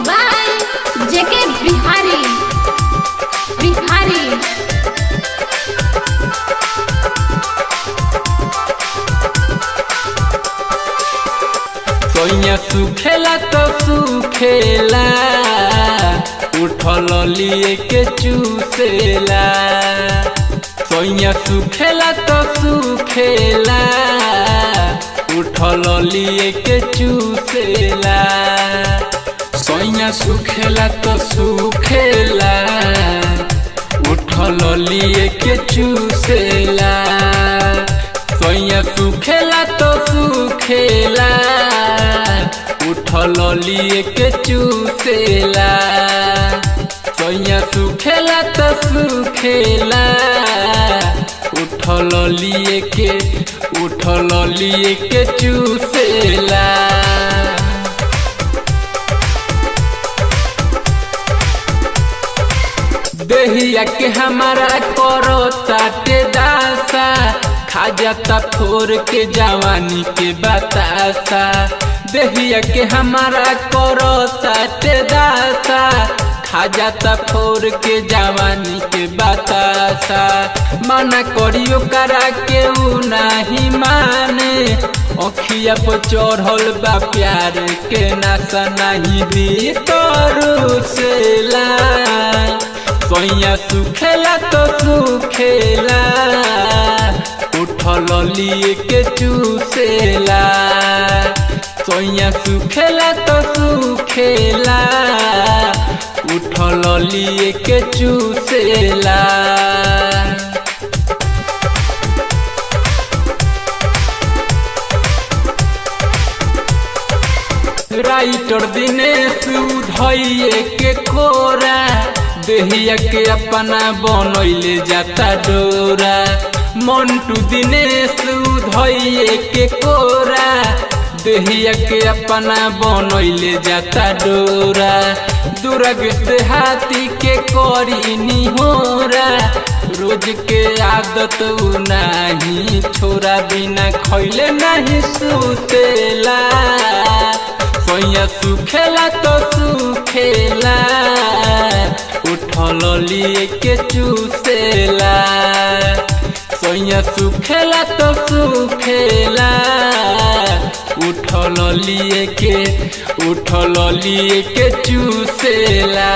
by JK Bihari. सोइया सुखेला तो सुखेला उठल लिए के चूसेला। सोइया सुखेला तो सुखेला उठल लिए के चूसेला। सोइया सुखेला तो सुखेला उठल लिए के चूसेला। सोइया सुखेला तो सुखेला उठल लिए के चूसेला। सोइया सुखेला तो सुखेला उठल लिए के चूसेला। देहिया के हमारा करो ताटे दासा खा जाता फोर के जवानी के बतासा। देहिया के हमारा करो ताटे दासा खा जाता फोर के जवानी के बतासा। मना करियो करा के उ नहीं माने अखिया पर चढ़ल बा प्यार के नशा नहीं दी तोरू सेला। सोइया सुखेला तो सुखेला उठल लिए के चूसेला। सोइया सुखेला तो सुखेला उठल लिए के चूसेला। राइटर दिनेश उधइए के कोरा देहिया के अपना बनैले जाता डोरा। मंटू दिनेश उधइए के कोरा देहिया के अपना बनैले जाता डोरा। दुर्ग से हाथी के करी निहोरा रोज के आदत नहीं छोरा बिना खैले नहीं सुतेला। सोइया सुखेला तो सुखेला उठल लिए के चूसेला। सोइया सुखेला तो सुखेला उठल लिए के चूसेला।